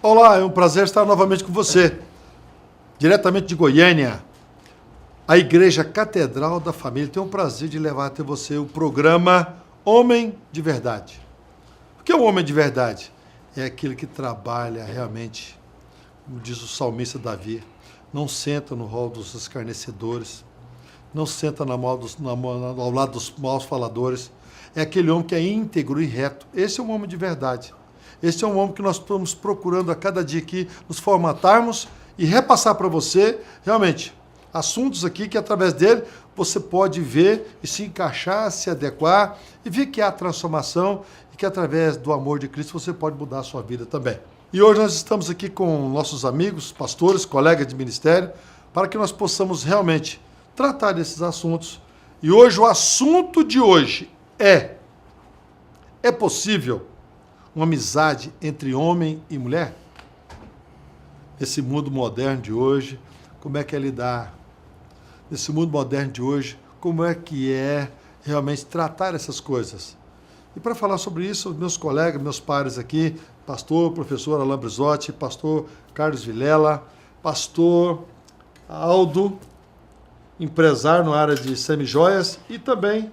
Olá, é um prazer estar novamente com você, diretamente de Goiânia. A Igreja Catedral da Família tem o prazer de levar até você o programa Homem de Verdade. O que é um homem de verdade? É aquele que trabalha realmente, como diz o salmista Davi, não senta no rol dos escarnecedores, não senta ao lado dos maus faladores. É aquele homem que é íntegro e reto. Esse é um homem de verdade. Esse é um homem que nós estamos procurando a cada dia aqui nos formatarmos e repassar para você, realmente, assuntos aqui que através dele você pode ver e se encaixar, se adequar e ver que há transformação e que através do amor de Cristo você pode mudar a sua vida também. E hoje nós estamos aqui com nossos amigos, pastores, colegas de ministério, para que nós possamos realmente tratar desses assuntos. E hoje o assunto de hoje é possível uma amizade entre homem e mulher? Esse mundo moderno de hoje, como é que é lidar? Nesse mundo moderno de hoje, como é que é realmente tratar essas coisas? E para falar sobre isso, meus colegas, meus pares aqui, pastor, professor Alain Brizotti, pastor Carlos Vilela, pastor Aldo, empresário na área de semijoias, e também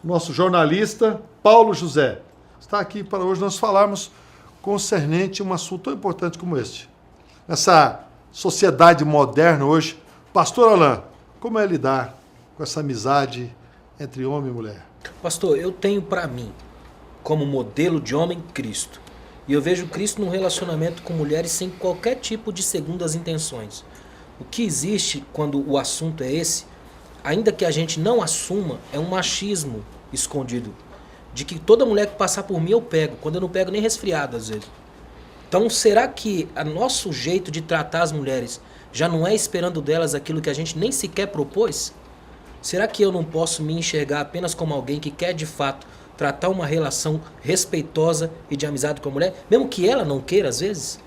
nosso jornalista Paulo José. Está aqui para hoje nós falarmos concernente um assunto tão importante como este. Nessa sociedade moderna hoje, pastor Alain, como é lidar com essa amizade entre homem e mulher? Pastor, eu tenho para mim, como modelo de homem, Cristo. E eu vejo Cristo num relacionamento com mulheres sem qualquer tipo de segundas intenções. O que existe quando o assunto é esse, ainda que a gente não assuma, é um machismo escondido. De que toda mulher que passar por mim eu pego, quando eu não pego nem resfriado às vezes. Então será que o nosso jeito de tratar as mulheres já não é esperando delas aquilo que a gente nem sequer propôs? Será que eu não posso me enxergar apenas como alguém que quer de fato tratar uma relação respeitosa e de amizade com a mulher, mesmo que ela não queira às vezes?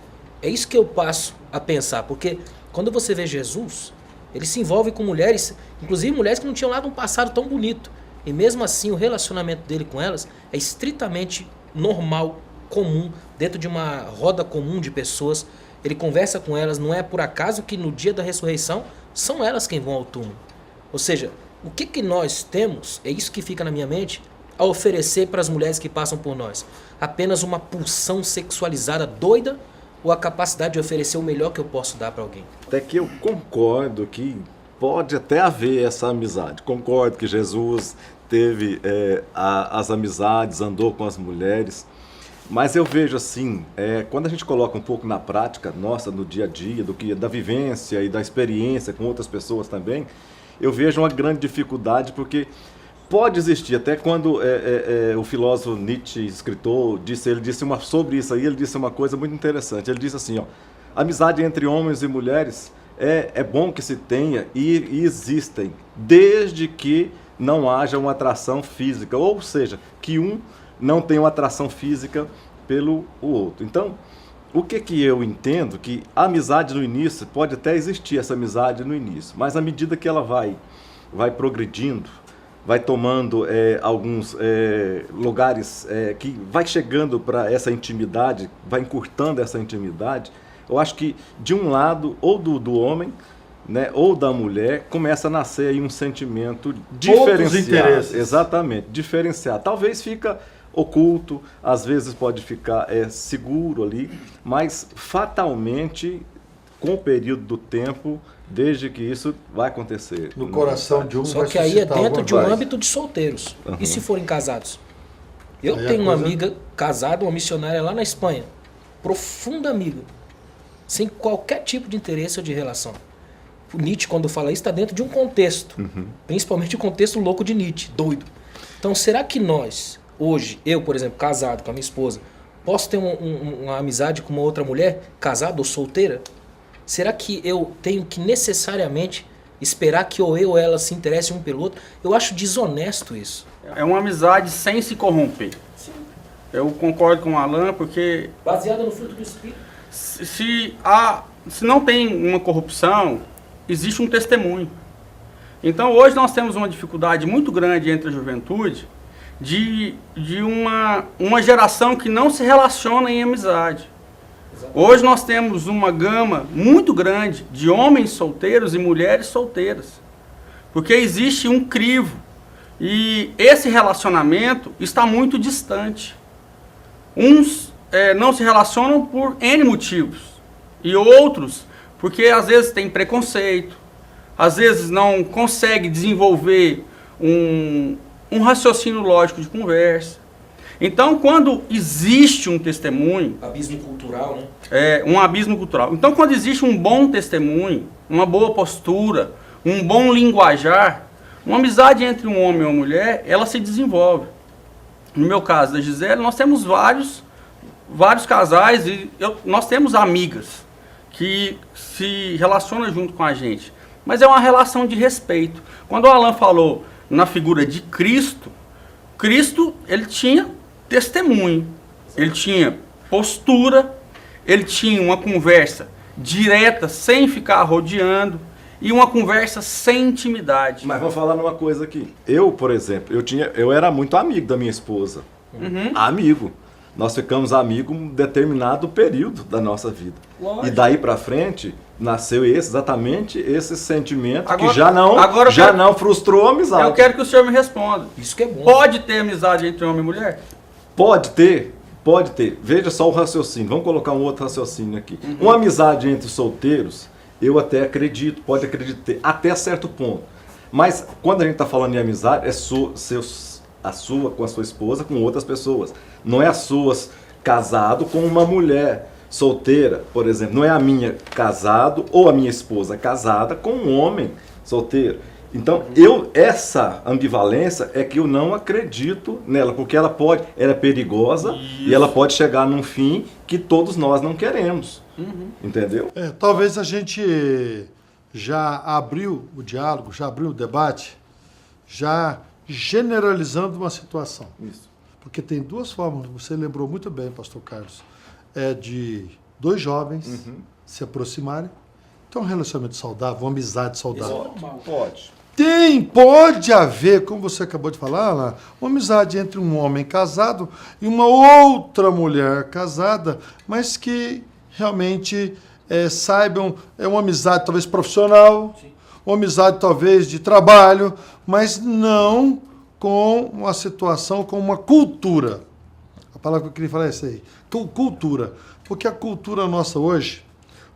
É isso que eu passo a pensar, porque quando você vê Jesus, ele se envolve com mulheres, inclusive mulheres que não tinham lá um passado tão bonito. E mesmo assim o relacionamento dele com elas é estritamente normal, comum, dentro de uma roda comum de pessoas. Ele conversa com elas, não é por acaso que no dia da ressurreição são elas quem vão ao túmulo. Ou seja, o que nós temos, é isso que fica na minha mente, a oferecer para as mulheres que passam por nós? Apenas uma pulsão sexualizada doida ou a capacidade de oferecer o melhor que eu posso dar para alguém? Até que eu concordo que pode até haver essa amizade. Concordo que Jesus teve as amizades, andou com as mulheres. Mas eu vejo assim, quando a gente coloca um pouco na prática nossa, no dia a dia, da vivência e da experiência com outras pessoas também, eu vejo uma grande dificuldade, porque pode existir, até quando o filósofo Nietzsche, escritor, ele disse sobre isso aí, ele disse uma coisa muito interessante. Ele disse assim, amizade entre homens e mulheres é bom que se tenha e existem, desde que não haja uma atração física, ou seja, que um não tenha uma atração física pelo outro. Então, o que eu entendo? Que a amizade no início, pode até existir essa amizade no início, mas à medida que ela vai progredindo, vai tomando alguns lugares que vai chegando para essa intimidade, vai encurtando essa intimidade, eu acho que de um lado, ou do homem, né, ou da mulher, começa a nascer aí um sentimento diferenciado. Exatamente, diferenciado. Talvez fica oculto, às vezes pode ficar seguro ali, mas fatalmente, com o período do tempo, desde que isso vai acontecer. No coração de um. Só que aí é dentro de um âmbito de solteiros. Uhum. E se forem casados? Eu tenho uma amiga casada, uma missionária lá na Espanha, profunda amiga, sem qualquer tipo de interesse ou de relação. O Nietzsche, quando fala isso, está dentro de um contexto, principalmente o contexto louco de Nietzsche, doido. Então, será que nós, hoje, eu, por exemplo, casado com a minha esposa, posso ter uma amizade com uma outra mulher, casada ou solteira? Será que eu tenho que necessariamente esperar que ou eu ou ela se interessem um pelo outro? Eu acho desonesto isso. É uma amizade sem se corromper. Sim. Eu concordo com o Alain, porque... Baseada no fruto do Espírito. Se não tem uma corrupção, existe um testemunho. Então hoje nós temos uma dificuldade muito grande entre a juventude de uma geração que não se relaciona em amizade. Hoje nós temos uma gama muito grande de homens solteiros e mulheres solteiras. Porque existe um crivo. E esse relacionamento está muito distante. Uns não se relacionam por N motivos. E outros porque às vezes tem preconceito. Às vezes não consegue desenvolver um raciocínio lógico de conversa. Então, quando existe um testemunho... Abismo cultural, né? Um abismo cultural. Então, quando existe um bom testemunho, uma boa postura, um bom linguajar, uma amizade entre um homem e uma mulher, ela se desenvolve. No meu caso, da Gisele, nós temos vários casais e nós temos amigas que se relacionam junto com a gente. Mas é uma relação de respeito. Quando o Alan falou na figura de Cristo, ele tinha testemunho, ele tinha postura, ele tinha uma conversa direta, sem ficar rodeando, e uma conversa sem intimidade. Mas vamos falar numa coisa aqui. Eu, por exemplo, eu era muito amigo da minha esposa. Amigo. Nós ficamos amigos um determinado período da nossa vida. Lógico. E daí pra frente, nasceu exatamente esse sentimento Agora- que já não frustrou a amizade. Eu quero que o senhor me responda. Isso que é bom. Pode ter amizade entre homem e mulher? Pode ter. Veja só o raciocínio. Vamos colocar um outro raciocínio aqui. Uma amizade entre solteiros, eu até acredito, pode acreditar, até certo ponto. Mas quando a gente está falando em amizade, é a sua com a sua esposa, com outras pessoas. Não é as suas casado com uma mulher solteira, por exemplo. Não é a minha casado ou a minha esposa casada com um homem solteiro. Então, essa ambivalência é que eu não acredito nela, porque ela é perigosa e ela pode chegar num fim que todos nós não queremos. Entendeu? Talvez a gente já abriu o diálogo, já abriu o debate, já generalizando uma situação. Isso. Porque tem duas formas, você lembrou muito bem, pastor Carlos, de dois jovens se aproximarem, ter um relacionamento saudável, uma amizade saudável. Pode. Pode haver, como você acabou de falar, Alan, uma amizade entre um homem casado e uma outra mulher casada, mas que realmente saibam, é uma amizade talvez profissional, uma amizade talvez de trabalho, mas não com uma situação, com uma cultura. A palavra que eu queria falar é essa aí, cultura. Porque a cultura nossa hoje,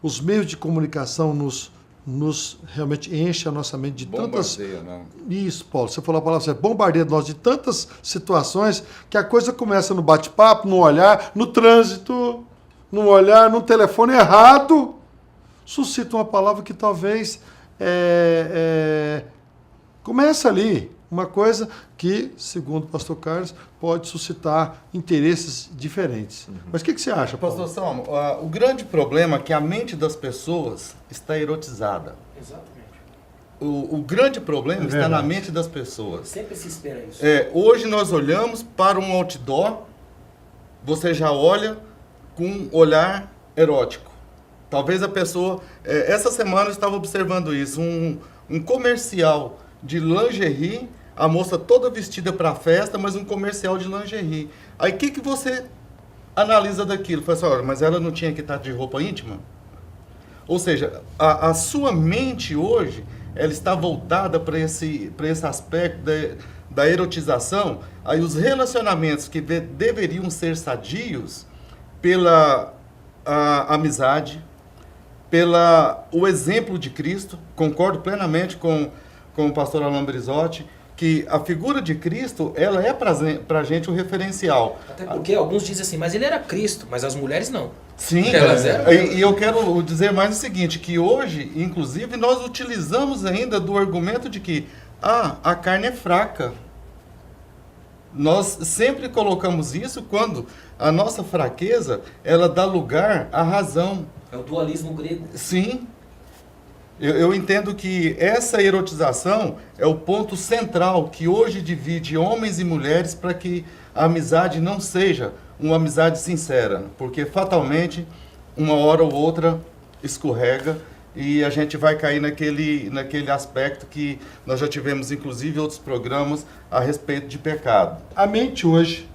os meios de comunicação nos realmente enche a nossa mente de tantas... Né? Isso, Paulo, você falou a palavra certa, bombardeia nós de tantas situações que a coisa começa no bate-papo, no olhar, no trânsito, no olhar, no telefone errado, suscita uma palavra que talvez começa ali, uma coisa que, segundo o pastor Carlos, pode suscitar interesses diferentes. Mas o que você acha, Paulo? Pastor Salmo, o grande problema é que a mente das pessoas está erotizada. Exatamente. O grande problema está na mente das pessoas. Sempre se espera isso. Hoje nós olhamos para um outdoor, você já olha com um olhar erótico. Talvez a pessoa... essa semana eu estava observando isso, um comercial de lingerie, a moça toda vestida para a festa, mas um comercial de lingerie. Aí o que você analisa daquilo? Fala assim, olha, mas ela não tinha que estar de roupa íntima? Ou seja, a sua mente hoje, ela está voltada para esse aspecto da erotização. Aí os relacionamentos que deveriam ser sadios pela amizade, o exemplo de Cristo, concordo plenamente com o pastor Alan Brizotti, que a figura de Cristo, ela é para a gente o referencial. Até porque alguns dizem assim, mas ele era Cristo, mas as mulheres não. Sim, Elas eram. e eu quero dizer mais o seguinte, que hoje, inclusive, nós utilizamos ainda do argumento de que a carne é fraca. Nós sempre colocamos isso quando a nossa fraqueza, ela dá lugar à razão. É o dualismo grego. Sim. Eu entendo que essa erotização é o ponto central que hoje divide homens e mulheres para que a amizade não seja uma amizade sincera, porque fatalmente uma hora ou outra escorrega e a gente vai cair naquele aspecto que nós já tivemos inclusive outros programas a respeito de pecado. A mente hoje,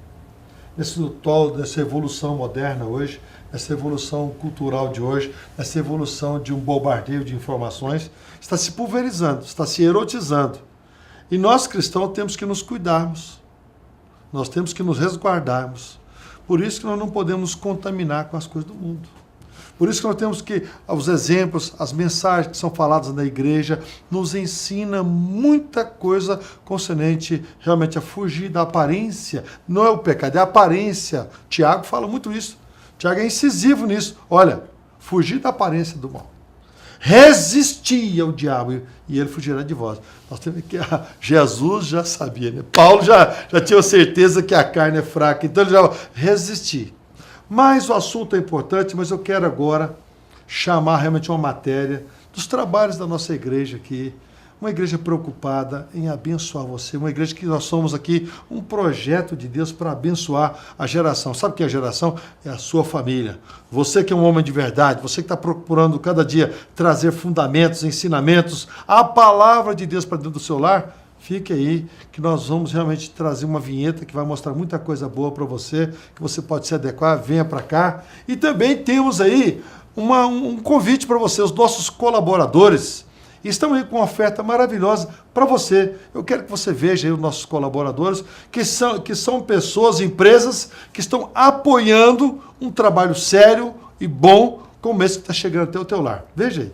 nessa evolução moderna hoje, nessa evolução cultural de hoje, nessa evolução de um bombardeio de informações, está se pulverizando, está se erotizando. E nós cristãos temos que nos cuidarmos, nós temos que nos resguardarmos. Por isso que nós não podemos nos contaminar com as coisas do mundo. Por isso que nós temos que, os exemplos, as mensagens que são faladas na igreja, nos ensina muita coisa concernente realmente a fugir da aparência. Não é o pecado, é a aparência. Tiago fala muito isso. Tiago é incisivo nisso. Olha, fugir da aparência do mal. Resistir ao diabo e ele fugirá de vós. Nós temos que... Jesus já sabia, né? Paulo já tinha certeza que a carne é fraca, então ele já resistir. Mas o assunto é importante, mas eu quero agora chamar realmente uma matéria dos trabalhos da nossa igreja aqui. Uma igreja preocupada em abençoar você. Uma igreja que nós somos aqui um projeto de Deus para abençoar a geração. Sabe o que é a geração? É a sua família. Você que é um homem de verdade, você que está procurando cada dia trazer fundamentos, ensinamentos, a palavra de Deus para dentro do seu lar, fique aí, que nós vamos realmente trazer uma vinheta que vai mostrar muita coisa boa para você, que você pode se adequar, venha para cá. E também temos aí um convite para você, os nossos colaboradores. Estamos aí com uma oferta maravilhosa para você. Eu quero que você veja aí os nossos colaboradores, que são pessoas, empresas, que estão apoiando um trabalho sério e bom, como esse que está chegando até o teu lar. Veja aí.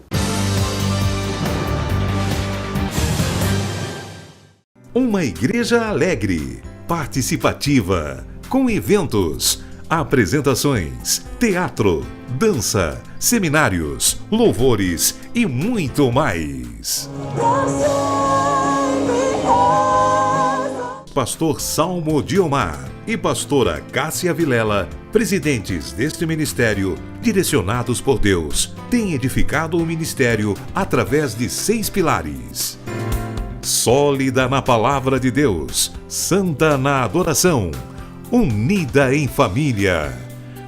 Uma igreja alegre, participativa, com eventos, apresentações, teatro, dança, seminários, louvores e muito mais. Pastor Salmo Diomar e pastora Cássia Vilela, presidentes deste ministério, direcionados por Deus, têm edificado o ministério através de 6 pilares. Sólida na palavra de Deus, santa na adoração, unida em família,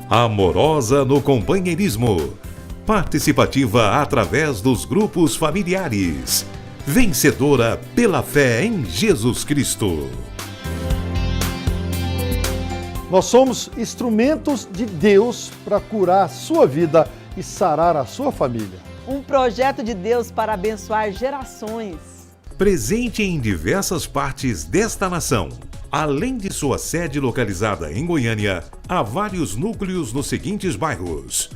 amorosa no companheirismo, participativa através dos grupos familiares, vencedora pela fé em Jesus Cristo. Nós somos instrumentos de Deus para curar a sua vida e sarar a sua família. Um projeto de Deus para abençoar gerações. Presente em diversas partes desta nação. Além de sua sede localizada em Goiânia, há vários núcleos nos seguintes bairros: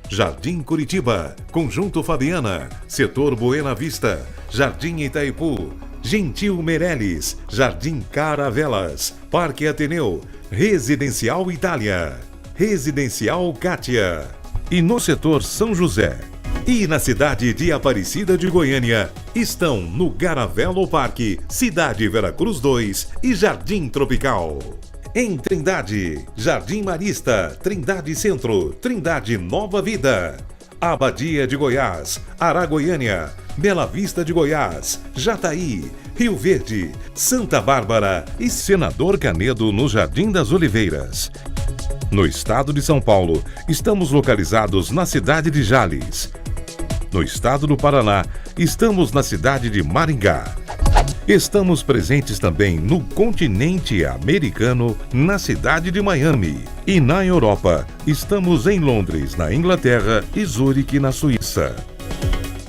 Jardim Curitiba, Conjunto Fabiana, Setor Buena Vista, Jardim Itaipu, Gentil Meireles, Jardim Caravelas, Parque Ateneu, Residencial Itália, Residencial Cátia. E no setor São José. E na cidade de Aparecida de Goiânia, estão no Garavelo Parque, Cidade Veracruz 2 e Jardim Tropical. Em Trindade, Jardim Marista, Trindade Centro, Trindade Nova Vida. Abadia de Goiás, Aragoiânia, Bela Vista de Goiás, Jataí, Rio Verde, Santa Bárbara e Senador Canedo no Jardim das Oliveiras. No estado de São Paulo, estamos localizados na cidade de Jales. No estado do Paraná, estamos na cidade de Maringá. Estamos presentes também no continente americano, na cidade de Miami. E na Europa, estamos em Londres, na Inglaterra e Zurique, na Suíça.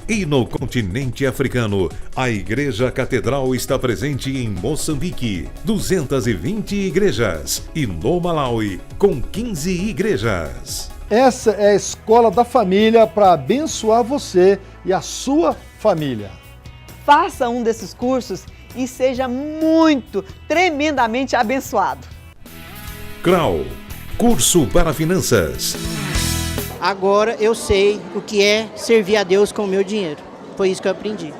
E no continente africano, a Igreja Catedral está presente em Moçambique, 220 igrejas, e no Malawi, com 15 igrejas. Essa é a escola da família para abençoar você e a sua família. Faça um desses cursos e seja tremendamente abençoado. CRAU, curso para finanças. Agora eu sei o que é servir a Deus com o meu dinheiro. Foi isso que eu aprendi.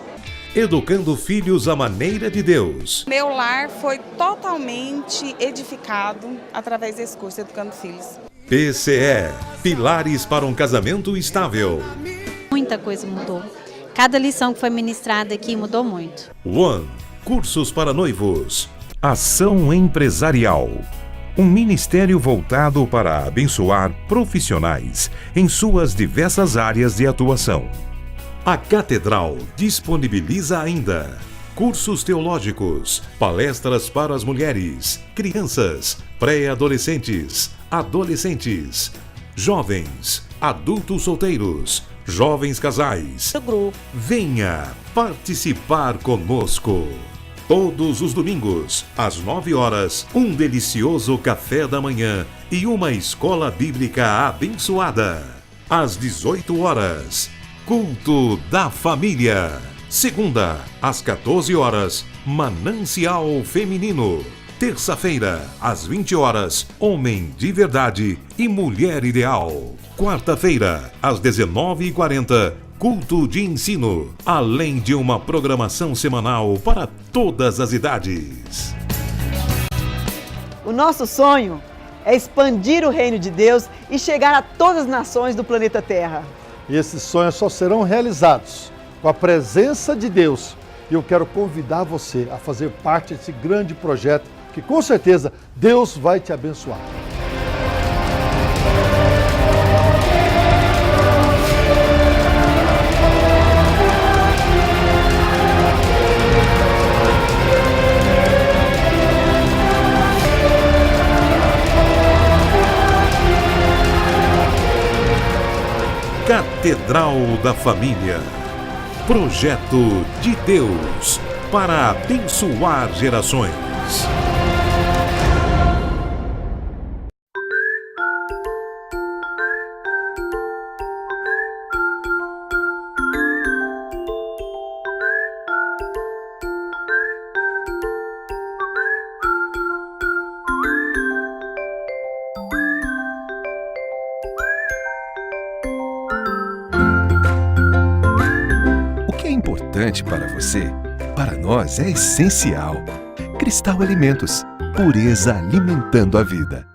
Educando filhos à maneira de Deus. Meu lar foi totalmente edificado através desse curso, Educando Filhos. PCE, Pilares para um Casamento Estável. Muita coisa mudou. Cada lição que foi ministrada aqui mudou muito. One, cursos para noivos. Ação Empresarial. Um ministério voltado para abençoar profissionais em suas diversas áreas de atuação. A Catedral disponibiliza ainda cursos teológicos, palestras para as mulheres, crianças, pré-adolescentes, adolescentes, jovens, adultos solteiros, jovens casais. Venha participar conosco. Todos os domingos, às 9 horas, um delicioso café da manhã e uma escola bíblica abençoada. Às 18 horas, culto da família. Segunda, às 14 horas, Manancial Feminino. Terça-feira, às 20 horas, Homem de Verdade e Mulher Ideal. Quarta-feira, às 19h40, Culto de Ensino, além de uma programação semanal para todas as idades. O nosso sonho é expandir o reino de Deus e chegar a todas as nações do planeta Terra. E esses sonhos só serão realizados com a presença de Deus. E eu quero convidar você a fazer parte desse grande projeto que com certeza Deus vai te abençoar. Catedral da Família. Projeto de Deus para abençoar gerações. Importante para você, para nós é essencial. Cristal Alimentos, pureza alimentando a vida.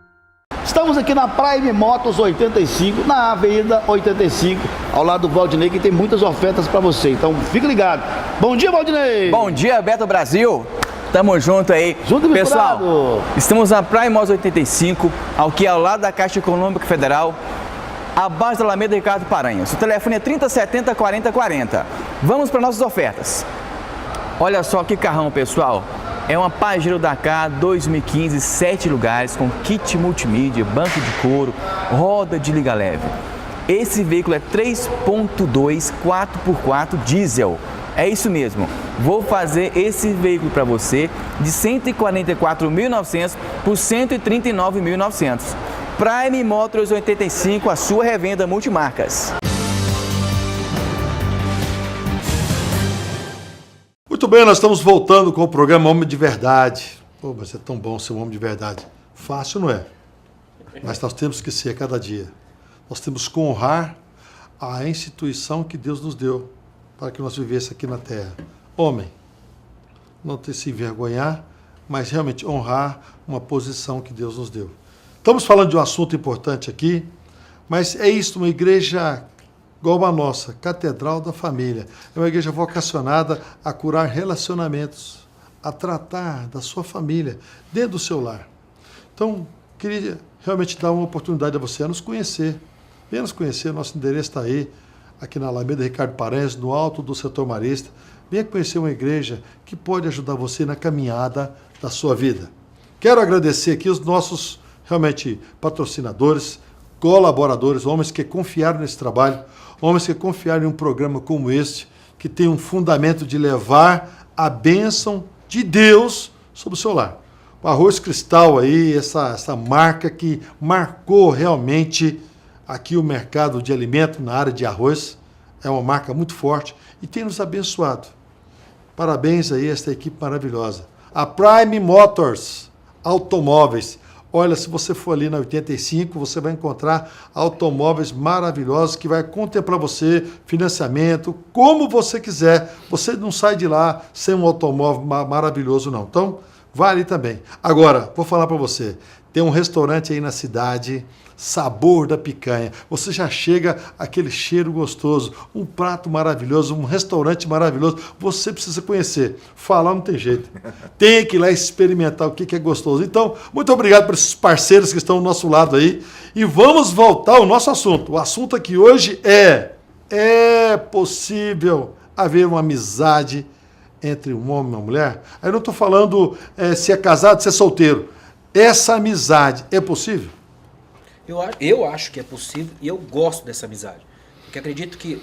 Estamos aqui na Prime Motors 85, na Avenida 85, ao lado do Valdinei, que tem muitas ofertas para você. Então, fique ligado. Bom dia, Valdinei! Bom dia, Beto Brasil! Tamo junto aí. Junto, pessoal. Misturado. Estamos na Prime Motors 85, aqui ao lado da Caixa Econômica Federal, abaixo da Alameda Ricardo Paranhos. O telefone é 3070 4040. Vamos para nossas ofertas. Olha só que carrão, pessoal. É uma Pajero Dakar 2015, 7 lugares, com kit multimídia, banco de couro, roda de liga leve. Esse veículo é 3.2 4x4 diesel. É isso mesmo. Vou fazer esse veículo para você de 144.900 por 139.900. Prime Motors 85, a sua revenda multimarcas. Muito bem, nós estamos voltando com o programa Homem de Verdade. Pô, mas é tão bom ser um homem de verdade. Fácil não é, mas nós temos que ser a cada dia. Nós temos que honrar a instituição que Deus nos deu para que nós vivêssemos aqui na Terra. Homem, não ter se envergonhar, mas realmente honrar uma posição que Deus nos deu. Estamos falando de um assunto importante aqui, mas é isso, uma igreja igual a nossa, Catedral da Família. É uma igreja vocacionada a curar relacionamentos, a tratar da sua família, dentro do seu lar. Então, queria realmente dar uma oportunidade a você a nos conhecer. Venha nos conhecer, nosso endereço está aí, aqui na Alameda Ricardo Paranhos, no alto do setor marista. Venha conhecer uma igreja que pode ajudar você na caminhada da sua vida. Quero agradecer aqui os nossos, realmente, patrocinadores, colaboradores, homens que confiaram nesse trabalho, homens que confiaram em um programa como este, que tem um fundamento de levar a bênção de Deus sobre o seu lar. O Arroz Cristal aí, essa marca que marcou realmente aqui o mercado de alimento na área de arroz, é uma marca muito forte e tem nos abençoado. Parabéns aí a esta equipe maravilhosa. A Prime Motors Automóveis. Olha, se você for ali na 85, você vai encontrar automóveis maravilhosos que vai contemplar você, financiamento, como você quiser. Você não sai de lá sem um automóvel maravilhoso, não. Então, vai ali também. Agora, vou falar para você, tem um restaurante aí na cidade, Sabor da Picanha. Você já chega aquele cheiro gostoso, um prato maravilhoso, um restaurante maravilhoso. Você precisa conhecer. Falar não tem jeito. Tem que ir lá experimentar o que é gostoso. Então, muito obrigado por esses parceiros que estão ao nosso lado aí. E vamos voltar ao nosso assunto. O assunto aqui hoje é possível haver uma amizade entre um homem e uma mulher? Aí eu não estou falando se é casado, se é solteiro. Essa amizade é possível? Eu acho que é possível e eu gosto dessa amizade. Porque acredito que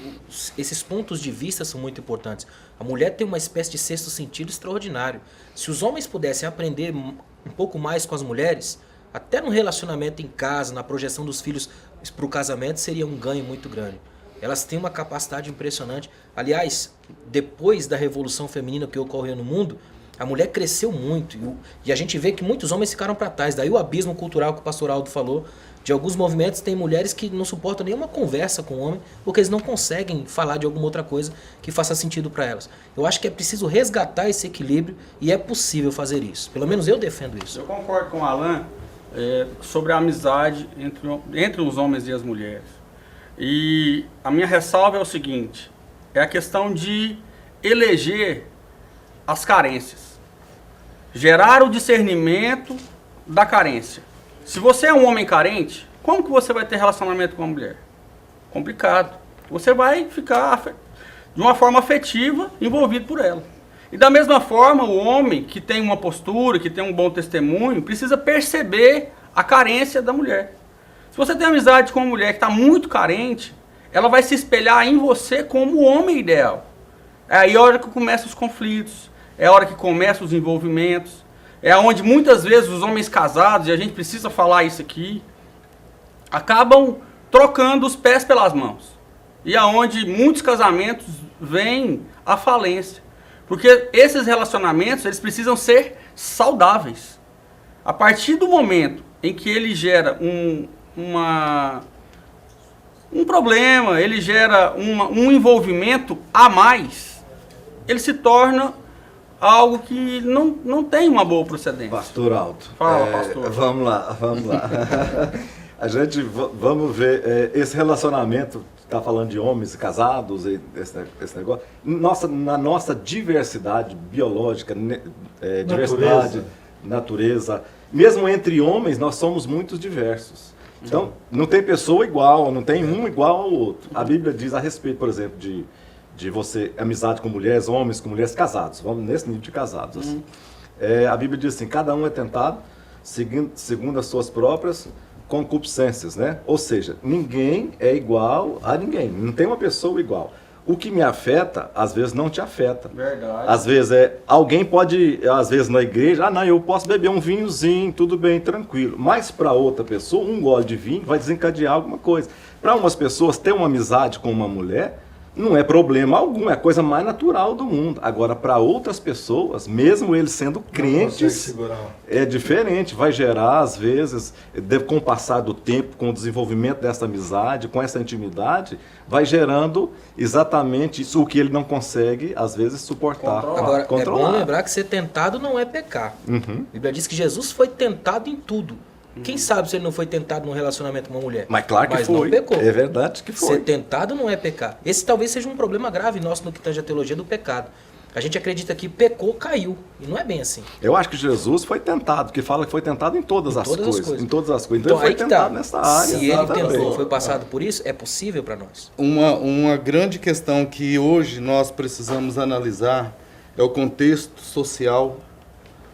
esses pontos de vista são muito importantes. A mulher tem uma espécie de sexto sentido extraordinário. Se os homens pudessem aprender um pouco mais com as mulheres, até no relacionamento em casa, na projeção dos filhos para o casamento, seria um ganho muito grande. Elas têm uma capacidade impressionante. Aliás, depois da revolução feminina que ocorreu no mundo, a mulher cresceu muito. E a gente vê que muitos homens ficaram para trás. Daí o abismo cultural que o pastor Aldo falou. De alguns movimentos, tem mulheres que não suportam nenhuma conversa com o homem, porque eles não conseguem falar de alguma outra coisa que faça sentido para elas. Eu acho que é preciso resgatar esse equilíbrio e é possível fazer isso. Pelo menos eu defendo isso. Eu concordo com o Alan sobre a amizade entre os homens e as mulheres. E a minha ressalva é o seguinte, é a questão de eleger as carências. Gerar o discernimento da carência. Se você é um homem carente, como que você vai ter relacionamento com uma mulher? Complicado. Você vai ficar, de uma forma afetiva, envolvido por ela. E da mesma forma, o homem que tem uma postura, que tem um bom testemunho, precisa perceber a carência da mulher. Se você tem amizade com uma mulher que está muito carente, ela vai se espelhar em você como o homem ideal. É aí a hora que começam os conflitos, é a hora que começam os envolvimentos. É onde muitas vezes os homens casados, e a gente precisa falar isso aqui, acabam trocando os pés pelas mãos. E aonde muitos casamentos vêm à falência. Porque esses relacionamentos, eles precisam ser saudáveis. A partir do momento em que ele gera um problema, ele gera um envolvimento a mais, ele se torna algo que não tem uma boa procedência. Pastor Aldo. Fala, pastor. Vamos lá. A gente, vamos ver, esse relacionamento, está falando de homens casados, esse negócio, na nossa diversidade biológica, diversidade, natureza, mesmo entre homens, nós somos muito diversos. Então, não tem pessoa igual, não tem um igual ao outro. A Bíblia diz a respeito, por exemplo, de você, amizade com mulheres, homens com mulheres casados. Vamos nesse nível de casados. Assim. A Bíblia diz assim, cada um é tentado segundo as suas próprias concupiscências, né? Ou seja, ninguém é igual a ninguém. Não tem uma pessoa igual. O que me afeta, às vezes não te afeta. Verdade. Às vezes alguém pode, às vezes na igreja, não, eu posso beber um vinhozinho, tudo bem, tranquilo. Mas para outra pessoa, um gole de vinho vai desencadear alguma coisa. Para umas pessoas, ter uma amizade com uma mulher não é problema algum, é a coisa mais natural do mundo. Agora, para outras pessoas, mesmo eles sendo crentes, é diferente. Vai gerar, às vezes, com o passar do tempo, com o desenvolvimento dessa amizade, com essa intimidade, vai gerando exatamente isso, o que ele não consegue, às vezes, suportar. Agora, é bom lembrar que ser tentado não é pecar. A Bíblia diz que Jesus foi tentado em tudo. Quem sabe se ele não foi tentado num relacionamento com uma mulher? Mas claro que foi. Não pecou. É verdade que foi. Ser tentado não é pecar. Esse talvez seja um problema grave nosso no que tange a teologia do pecado. A gente acredita que pecou, caiu. E não é bem assim. Eu acho que Jesus foi tentado, que fala que foi tentado em todas as coisas. Em todas as coisas. Então ele foi tentado nessa área. Se ele tentou, foi passado por isso, é possível para nós. Uma grande questão que hoje nós precisamos analisar é o contexto social,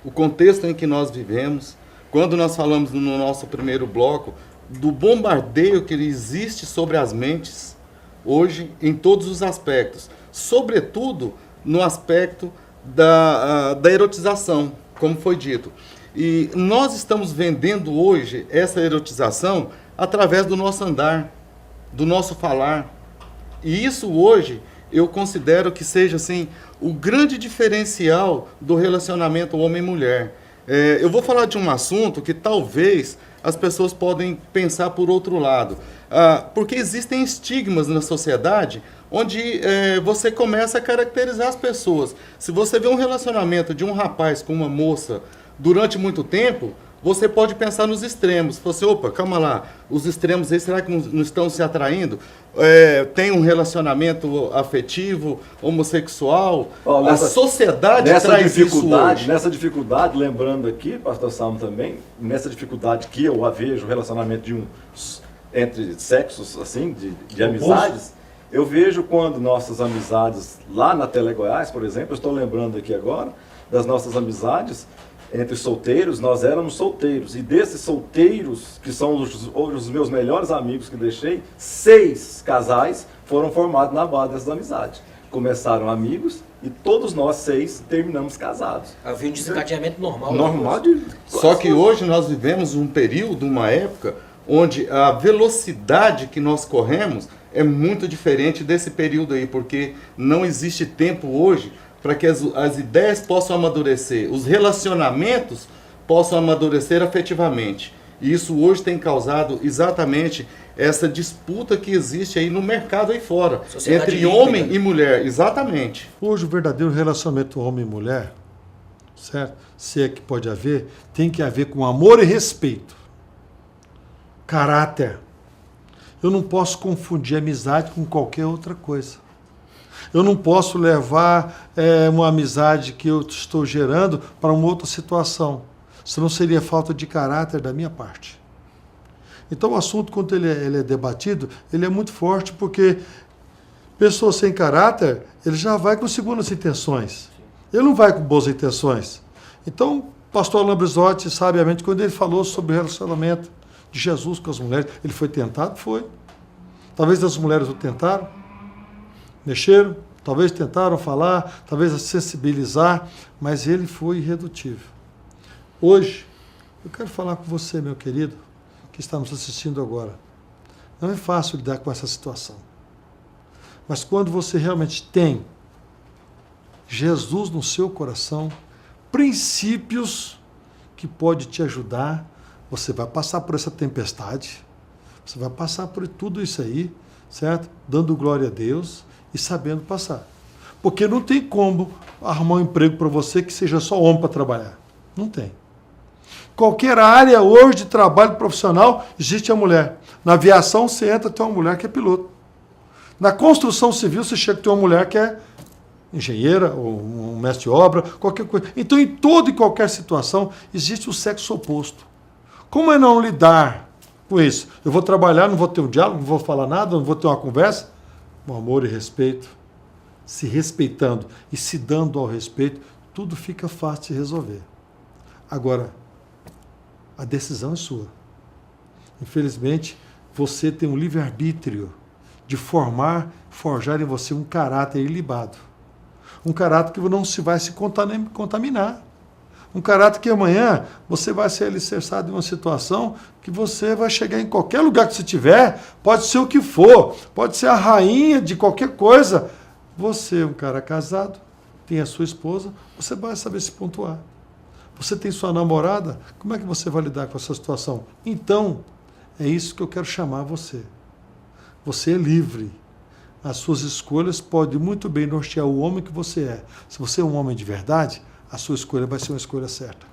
o contexto em que nós vivemos. Quando nós falamos no nosso primeiro bloco do bombardeio que existe sobre as mentes hoje em todos os aspectos, sobretudo no aspecto da erotização, como foi dito. E nós estamos vendendo hoje essa erotização através do nosso andar, do nosso falar. E isso hoje eu considero que seja assim o grande diferencial do relacionamento homem-mulher. Eu vou falar de um assunto que talvez as pessoas podem pensar por outro lado. Porque existem estigmas na sociedade onde você começa a caracterizar as pessoas. Se você vê um relacionamento de um rapaz com uma moça durante muito tempo, você pode pensar nos extremos. Você, opa, calma lá, os extremos aí, será que não estão se atraindo? Tem um relacionamento afetivo, homossexual? A sociedade traz isso hoje. Nessa dificuldade, lembrando aqui, pastor Salmo também, nessa dificuldade que eu vejo, o relacionamento entre sexos, assim, de amizades, eu vejo quando nossas amizades, lá na Tele Goiás, por exemplo, eu estou lembrando aqui agora, das nossas amizades, entre solteiros, nós éramos solteiros. E desses solteiros, que são os meus melhores amigos que deixei, 6 casais foram formados na base dessas amizades. Começaram amigos e todos nós 6 terminamos casados. Havia um desencadeamento normal. Normal de... Só que hoje nós vivemos um período, uma época, onde a velocidade que nós corremos é muito diferente desse período aí, porque não existe tempo hoje para que as ideias possam amadurecer, os relacionamentos possam amadurecer afetivamente. E isso hoje tem causado exatamente essa disputa que existe aí no mercado aí fora, Sociedade entre líquida. homem e mulher, exatamente. Hoje o verdadeiro relacionamento homem e mulher, certo? Se é que pode haver, tem que haver com amor e respeito. Caráter. Eu não posso confundir amizade com qualquer outra coisa. Eu não posso levar uma amizade que eu estou gerando para uma outra situação. Senão seria falta de caráter da minha parte. Então o assunto, quando ele é debatido, ele é muito forte, porque pessoa sem caráter, ele já vai com segundas intenções. Ele não vai com boas intenções. Então, o pastor Alain Brizotti, sabiamente, quando ele falou sobre o relacionamento de Jesus com as mulheres, ele foi tentado? Foi. Talvez as mulheres o tentaram, mexeram, talvez tentaram falar, talvez sensibilizar, mas ele foi irredutível. Hoje, eu quero falar com você, meu querido, que está nos assistindo agora. Não é fácil lidar com essa situação. Mas quando você realmente tem Jesus no seu coração, princípios que podem te ajudar, você vai passar por essa tempestade, você vai passar por tudo isso aí, certo? Dando glória a Deus e sabendo passar. Porque não tem como arrumar um emprego para você que seja só homem para trabalhar. Não tem. Qualquer área hoje de trabalho profissional, existe a mulher. Na aviação, você entra, tem uma mulher que é piloto. Na construção civil, você chega, tem uma mulher que é engenheira, ou um mestre de obra, qualquer coisa. Então, em toda e qualquer situação, existe o sexo oposto. Como é não lidar com isso? Eu vou trabalhar, não vou ter um diálogo, não vou falar nada, não vou ter uma conversa? Com amor e respeito, se respeitando e se dando ao respeito, tudo fica fácil de resolver. Agora, a decisão é sua. Infelizmente, você tem um livre-arbítrio de forjar em você um caráter ilibado. Um caráter que não se vai se contaminar. Um caráter que amanhã você vai ser alicerçado em uma situação que você vai chegar em qualquer lugar que você tiver, pode ser o que for, pode ser a rainha de qualquer coisa. Você é um cara casado, tem a sua esposa, você vai saber se pontuar. Você tem sua namorada, como é que você vai lidar com essa situação? Então, é isso que eu quero chamar você. Você é livre. As suas escolhas podem muito bem nortear o homem que você é. Se você é um homem de verdade, a sua escolha vai ser uma escolha certa.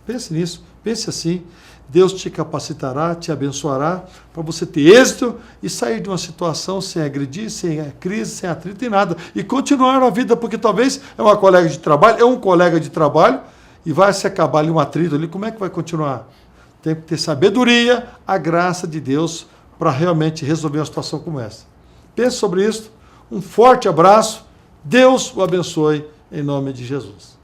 Pense nisso, pense assim. Deus te capacitará, te abençoará para você ter êxito e sair de uma situação sem agredir, sem crise, sem atrito e nada. E continuar a vida, porque talvez é uma colega de trabalho, é um colega de trabalho, e vai se acabar ali um atrito ali, como é que vai continuar? Tem que ter sabedoria, a graça de Deus para realmente resolver uma situação como essa. Pense sobre isso, um forte abraço, Deus o abençoe em nome de Jesus.